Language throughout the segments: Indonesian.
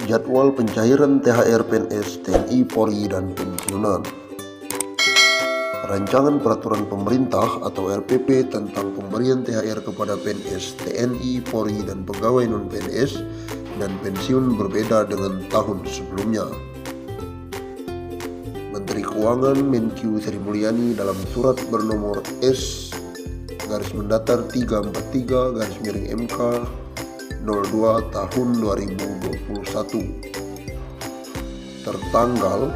Jadwal pencairan THR PNS TNI Polri dan pensiunan. Rancangan Peraturan Pemerintah atau RPP tentang pemberian THR kepada PNS, TNI, Polri, dan pegawai non-PNS dan pensiun berbeda dengan tahun sebelumnya. Menteri Keuangan Menkyu Sri Mulyani dalam surat bernomor S-343-MK 02 tahun 2021 tertanggal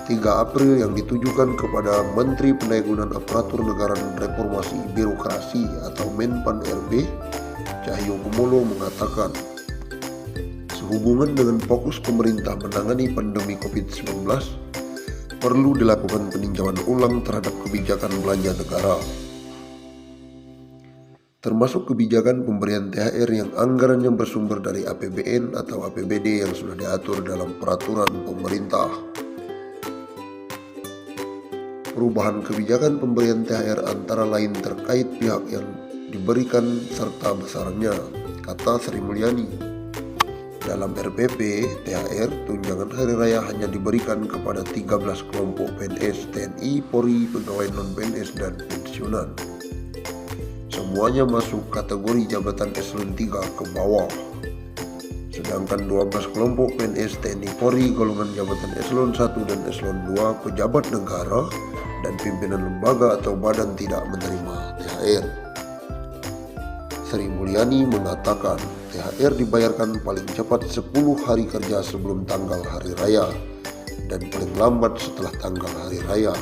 3 April yang ditujukan kepada Menteri Pendayagunaan Aparatur Negara dan Reformasi Birokrasi atau Menpan RB Cahyokumolo mengatakan, sehubungan dengan fokus pemerintah menangani pandemi COVID-19, perlu dilakukan peninjauan ulang terhadap kebijakan belanja negara, termasuk kebijakan pemberian THR yang anggarannya bersumber dari APBN atau APBD yang sudah diatur dalam peraturan pemerintah. Perubahan kebijakan pemberian THR antara lain terkait pihak yang diberikan serta besarannya, kata Sri Mulyani. Dalam RPP, THR tunjangan hari raya hanya diberikan kepada 13 kelompok PNS, TNI, Polri, pegawai non-PNS, dan pensiunan. Semuanya masuk kategori jabatan eselon 3 ke bawah. Sedangkan 12 kelompok PNS, TNI, Polri, golongan jabatan eselon 1 dan eselon 2, pejabat negara, dan pimpinan lembaga atau badan tidak menerima THR. Sri Mulyani mengatakan THR dibayarkan paling cepat 10 hari kerja sebelum tanggal hari raya dan paling lambat setelah tanggal hari raya.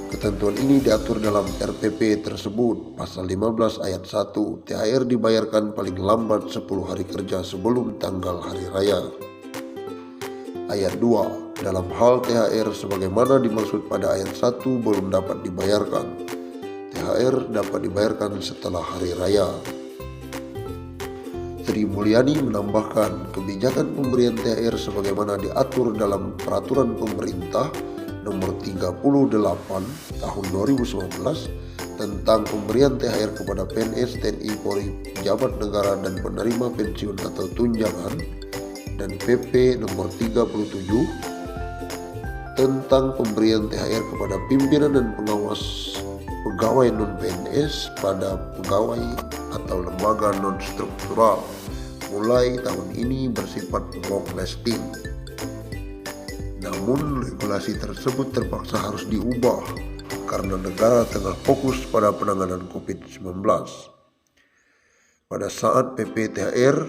Ketentuan ini diatur dalam RPP tersebut, pasal 15 ayat 1, THR dibayarkan paling lambat 10 hari kerja sebelum tanggal hari raya. Ayat 2, dalam hal THR sebagaimana dimaksud pada ayat 1 belum dapat dibayarkan. THR dapat dibayarkan setelah hari raya. Sri Mulyani menambahkan, kebijakan pemberian THR sebagaimana diatur dalam Peraturan Pemerintah Nomor 38 Tahun 2019 tentang pemberian THR kepada PNS, TNI, Polri, pejabat negara dan penerima pensiun atau tunjangan, dan PP Nomor 37 tentang pemberian THR kepada pimpinan dan pengawas pegawai non-PNS pada pegawai atau lembaga non-struktural mulai tahun ini bersifat long lasting. Namun regulasi tersebut terpaksa harus diubah karena negara tengah fokus pada penanganan COVID-19. Pada saat PP THR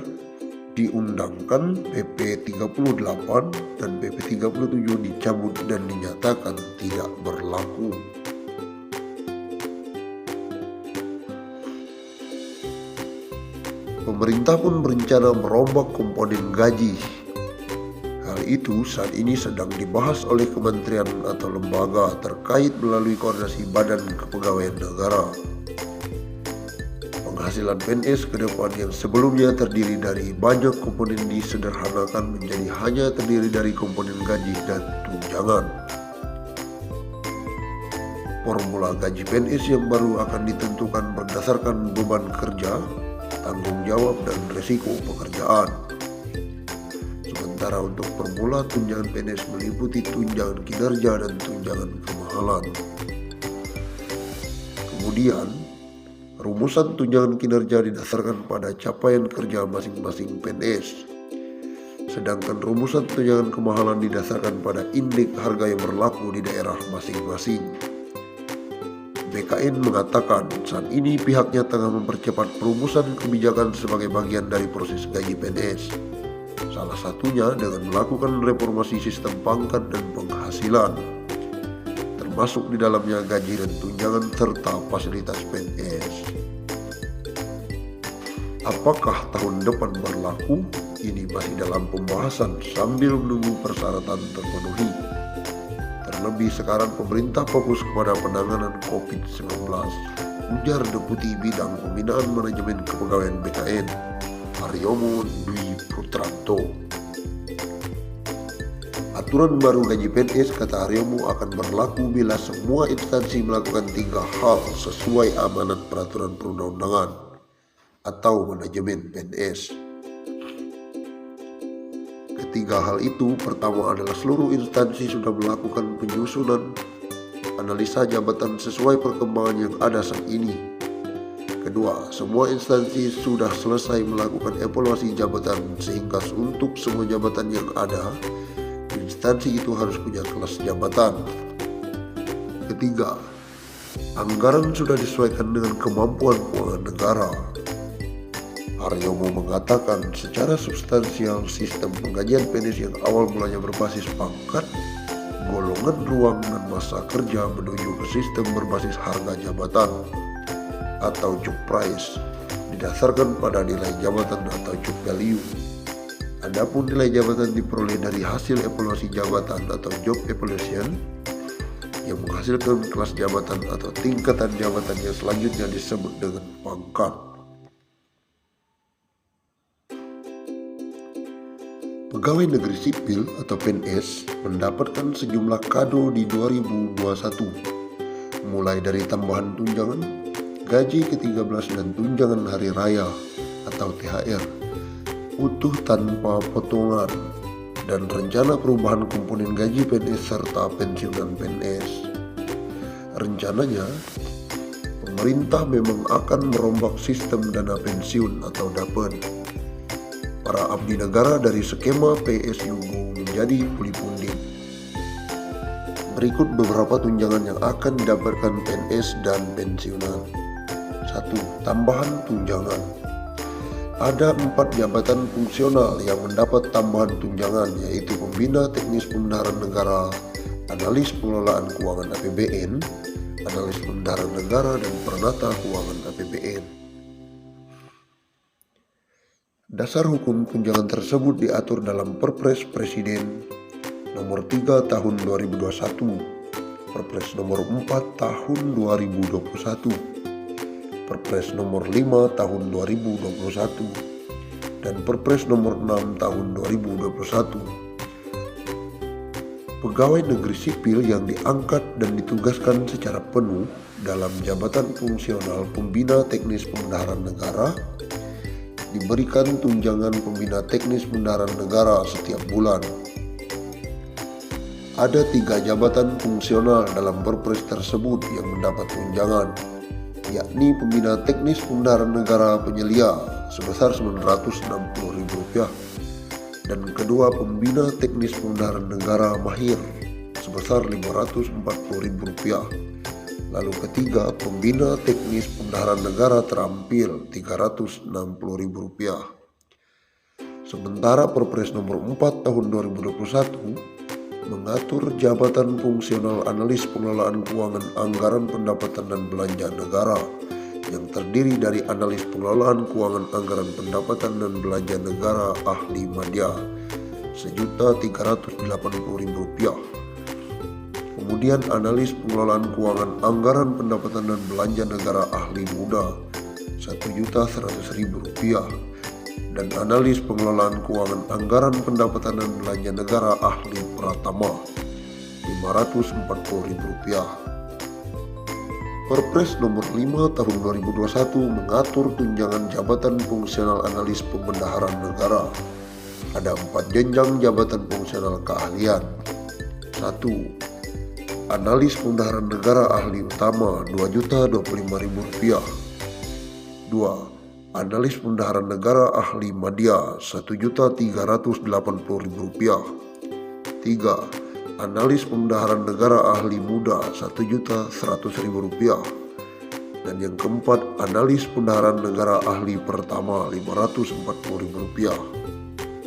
diundangkan, PP 38 dan PP 37 dicabut dan dinyatakan tidak berlaku. Pemerintah pun berencana merombak komponen gaji. Hal itu saat ini sedang dibahas oleh kementerian atau lembaga terkait melalui koordinasi Badan Kepegawaian Negara. Penghasilan PNS ke depan yang sebelumnya terdiri dari banyak komponen disederhanakan menjadi hanya terdiri dari komponen gaji dan tunjangan. Formula gaji PNS yang baru akan ditentukan berdasarkan beban kerja, tanggung jawab, dan risiko pekerjaan. Sementara untuk formula tunjangan PNS meliputi tunjangan kinerja dan tunjangan kemahalan. Kemudian, rumusan tunjangan kinerja didasarkan pada capaian kerja masing-masing PNS. Sedangkan rumusan tunjangan kemahalan didasarkan pada indeks harga yang berlaku di daerah masing-masing. BKN mengatakan saat ini pihaknya tengah mempercepat perumusan kebijakan sebagai bagian dari proses gaji PNS. Salah satunya dengan melakukan reformasi sistem pangkat dan penghasilan, termasuk di dalamnya gaji dan tunjangan serta fasilitas PNS. Apakah tahun depan berlaku? Ini masih dalam pembahasan sambil menunggu persyaratan terpenuhi. Terlebih sekarang pemerintah fokus kepada penanganan COVID-19, ujar Deputi Bidang Pembinaan Manajemen Kepegawaian BKN, Haryomo Dwi Putranto. Aturan baru gaji PNS, kata Haryomo, akan berlaku bila semua instansi melakukan 3 hal sesuai amanat peraturan perundang-undangan atau manajemen PNS. ketiga hal itu, pertama adalah seluruh instansi sudah melakukan penyusunan analisa jabatan sesuai perkembangan yang ada saat ini. Kedua, semua instansi sudah selesai melakukan evaluasi jabatan sehingga untuk semua jabatan yang ada, instansi itu harus punya kelas jabatan. Ketiga, anggaran sudah disesuaikan dengan kemampuan keuangan negara. Haryomo mengatakan secara substansial sistem penggajian PNS yang awal mulanya berbasis pangkat, golongan ruang dan masa kerja menuju ke sistem berbasis harga jabatan atau job price didasarkan pada nilai jabatan atau job value. Adapun nilai jabatan diperoleh dari hasil evaluasi jabatan atau job evaluation yang menghasilkan kelas jabatan atau tingkatan jabatan yang selanjutnya disebut dengan pangkat. Pegawai negeri sipil atau PNS mendapatkan sejumlah kado di 2021, mulai dari tambahan tunjangan, gaji ke-13 dan tunjangan hari raya atau THR, utuh tanpa potongan, dan rencana perubahan komponen gaji PNS serta pensiunan PNS. Rencananya, pemerintah memang akan merombak sistem dana pensiun atau DAPEN para abdi negara dari skema PSU menjadi pundi-pundi. Berikut beberapa tunjangan yang akan didapatkan PNS dan pensiunan. 1. Tambahan tunjangan. Ada 4 jabatan fungsional yang mendapat tambahan tunjangan, yaitu Pembina Teknis Pembenaran Negara, Analis Pengelolaan Keuangan APBN, Analis Pembenaran Negara, dan Penata Keuangan APBN. Dasar hukum tunjangan tersebut diatur dalam Perpres Presiden Nomor 3 Tahun 2021, Perpres Nomor 4 Tahun 2021, Perpres Nomor 5 Tahun 2021, dan Perpres Nomor 6 Tahun 2021. Pegawai negeri sipil yang diangkat dan ditugaskan secara penuh dalam jabatan fungsional Pembina Teknis Pembenaran Negara diberikan tunjangan Pembina Teknis Pembenaran Negara setiap bulan. Ada 3 jabatan fungsional dalam Perpres tersebut yang mendapat tunjangan, yakni Pembina Teknis Pembenaran Negara Penyelia sebesar Rp960.000 dan kedua Pembina Teknis Pembenaran Negara Mahir sebesar Rp540.000. Lalu ketiga, Pembina Teknis Pembenaran Negara Terampil Rp360.000. Sementara Perpres Nomor 4 Tahun 2021 mengatur jabatan fungsional Analis Pengelolaan Keuangan Anggaran Pendapatan dan Belanja Negara yang terdiri dari Analis Pengelolaan Keuangan Anggaran Pendapatan dan Belanja Negara Ahli Madya Rp1.380.000. Kemudian Analis Pengelolaan Keuangan Anggaran Pendapatan dan Belanja Negara Ahli Muda Rp1.100.000 dan Analis Pengelolaan Keuangan Anggaran Pendapatan dan Belanja Negara Ahli Pratama Rp540.000. Perpres Nomor 5 Tahun 2021 mengatur tunjangan jabatan fungsional Analis Pembenaran Negara. Ada 4 jenjang jabatan fungsional keahlian. 1. Analis Pembenaran Negara Ahli Utama Rp2.025.000. 2. Analis Pembenaran Negara Ahli Madya Rp1.380.000. 3. Analis Pembenaran Negara Ahli Muda Rp1.100.000. Dan yang keempat, Analis Pembenaran Negara Ahli Pertama Rp540.000.